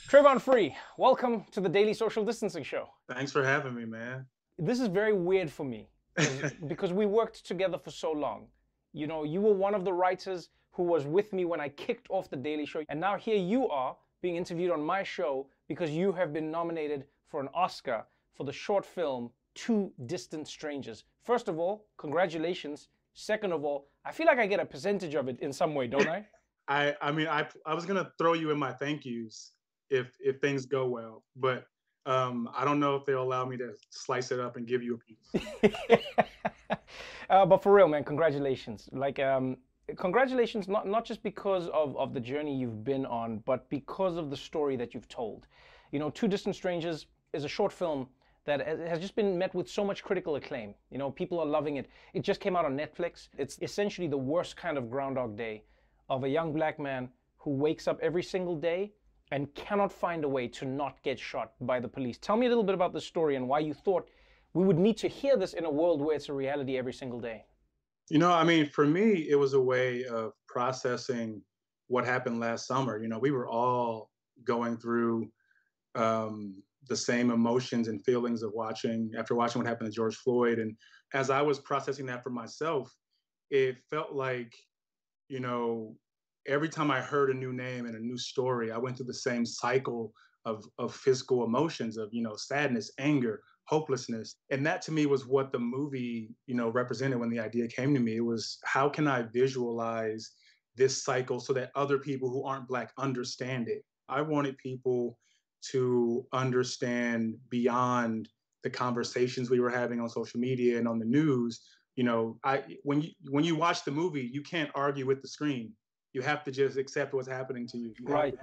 Trevon Free, welcome to the Daily Social Distancing Show. Thanks for having me, man. This is very weird for me because we worked together for so long. You know, you were one of the writers who was with me when I kicked off the Daily Show, and now here you are being interviewed on my show because you have been nominated for an Oscar for the short film Two Distant Strangers. First of all, congratulations. Second of all, I feel like I get a percentage of it in some way, don't I? I was gonna throw you in my thank yous if things go well, but I don't know if they'll allow me to slice it up and give you a piece. But for real, man, congratulations. Congratulations, not just because of the journey you've been on, but because of the story that you've told. You know, Two Distant Strangers is a short film that has just been met with so much critical acclaim. You know, people are loving it. It just came out on Netflix. It's essentially the worst kind of Groundhog Day of a young black man who wakes up every single day and cannot find a way to not get shot by the police. Tell me a little bit about the story and why you thought we would need to hear this in a world where it's a reality every single day. For me, it was a way of processing what happened last summer. You know, we were all going through the same emotions and feelings of after watching what happened to George Floyd. And as I was processing that for myself, it felt like, you know, every time I heard a new name and a new story, I went through the same cycle of physical emotions of, sadness, anger, hopelessness. And that to me was what the movie, represented when the idea came to me. It was, how can I visualize this cycle so that other people who aren't Black understand it? I wanted people to understand beyond the conversations we were having on social media and on the news. When you watch the movie, you can't argue with the screen. You have to just accept what's happening to you. Right.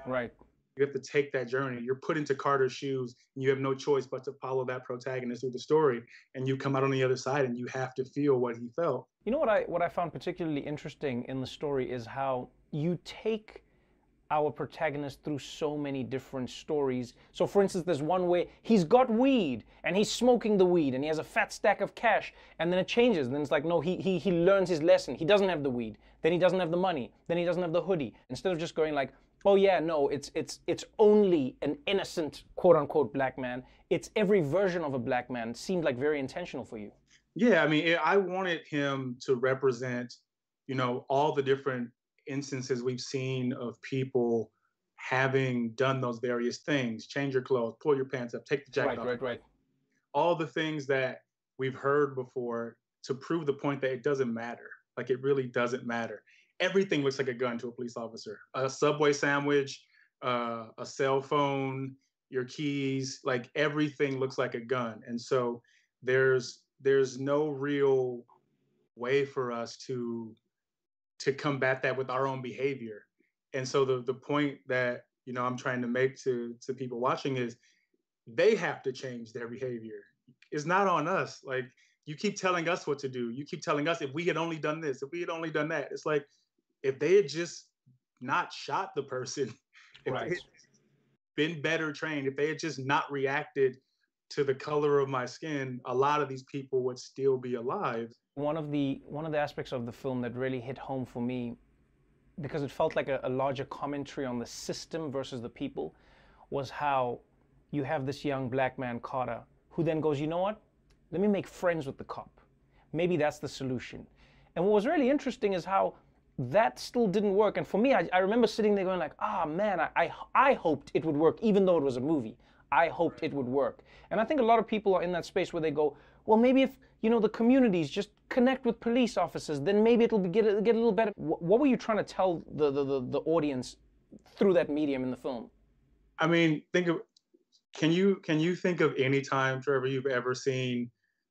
You have to take that journey. You're put into Carter's shoes, and you have no choice but to follow that protagonist through the story. And you come out on the other side, and you have to feel what he felt. You know what I found particularly interesting in the story is how you take our protagonist through so many different stories. So for instance, there's one where he's got weed and he's smoking the weed and he has a fat stack of cash, and then it changes. And then it's like, no, he learns his lesson. He doesn't have the weed, then he doesn't have the money, then he doesn't have the hoodie. Instead of just going like, oh yeah, no, it's only an innocent quote unquote black man. It's every version of a black man. It seemed like very intentional for you. Yeah, I wanted him to represent, all the different instances we've seen of people having done those various things: change your clothes, pull your pants up, take the jacket off. Right. All the things that we've heard before, to prove the point that it doesn't matter. Like, it really doesn't matter. Everything looks like a gun to a police officer. A Subway sandwich, a cell phone, your keys, like everything looks like a gun. And so there's no real way for us to combat that with our own behavior. And so the point that, I'm trying to make to people watching is, they have to change their behavior. It's not on us. Like, you keep telling us what to do. You keep telling us, if we had only done this, if we had only done that. It's like, if they had just not shot the person, if Right. they had been better trained, if they had just not reacted to the color of my skin, a lot of these people would still be alive. One of the aspects of the film that really hit home for me, because it felt like a larger commentary on the system versus the people, was how you have this young black man, Carter, who then goes, you know what? Let me make friends with the cop. Maybe that's the solution. And what was really interesting is how that still didn't work. And for me, I remember sitting there going like, man, I hoped it would work, even though it was a movie. I hoped it would work. And I think a lot of people are in that space where they go, well, maybe if, the communities just connect with police officers, then maybe it'll get a little better. What were you trying to tell the audience through that medium in the film? Can you think of any time, Trevor, you've ever seen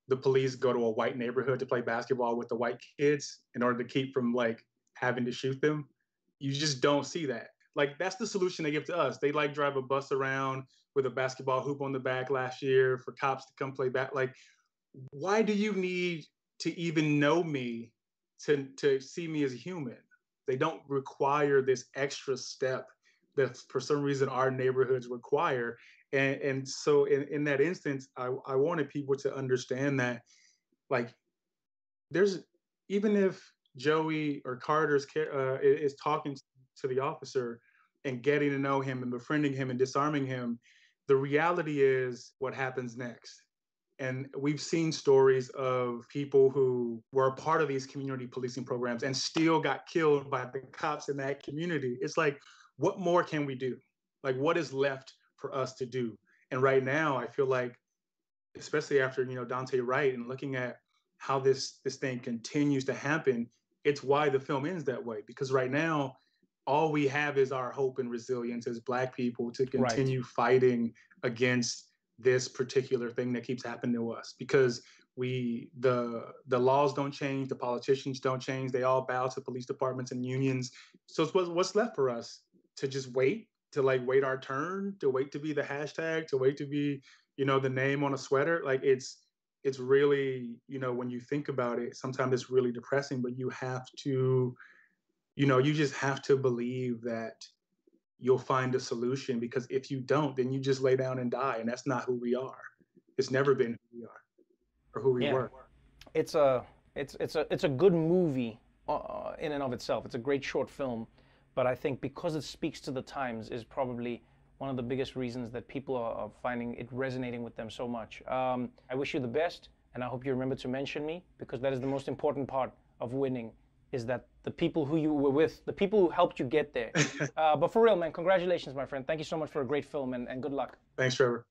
the police go to a white neighborhood to play basketball with the white kids in order to keep from, like, having to shoot them? You just don't see that. Like, that's the solution they give to us. They, like, drive a bus around with a basketball hoop on the back last year for cops to come play back. Like, why do you need to even know me to see me as a human? They don't require this extra step that for some reason our neighborhoods require. And so in that instance, I wanted people to understand that, like, there's, even if Joey or Carter's is talking to the officer, and getting to know him and befriending him and disarming him, the reality is what happens next. And we've seen stories of people who were a part of these community policing programs and still got killed by the cops in that community. It's like, what more can we do? Like, what is left for us to do? And right now, I feel like, especially after, Dante Wright and looking at how this thing continues to happen, it's why the film ends that way. Because right now, all we have is our hope and resilience as Black people to Right. continue fighting against this particular thing that keeps happening to us. Because the laws don't change, the politicians don't change, they all bow to police departments and unions. So it's what's left for us? To just wait, to like wait our turn, to wait to be the hashtag, to wait to be, the name on a sweater. Like it's really, when you think about it, sometimes it's really depressing, but you have to, you just have to believe that you'll find a solution, because if you don't, then you just lay down and die. And that's not who we are. It's never been who we are or who we Yeah. were. It's a it's a good movie in and of itself. It's a great short film, but I think because it speaks to the times is probably one of the biggest reasons that people are finding it resonating with them so much. I wish you the best, and I hope you remember to mention me, because that is the most important part of winning, is that the people who you were with, the people who helped you get there. But for real, man, congratulations, my friend. Thank you so much for a great film, and good luck. Thanks, Trevor.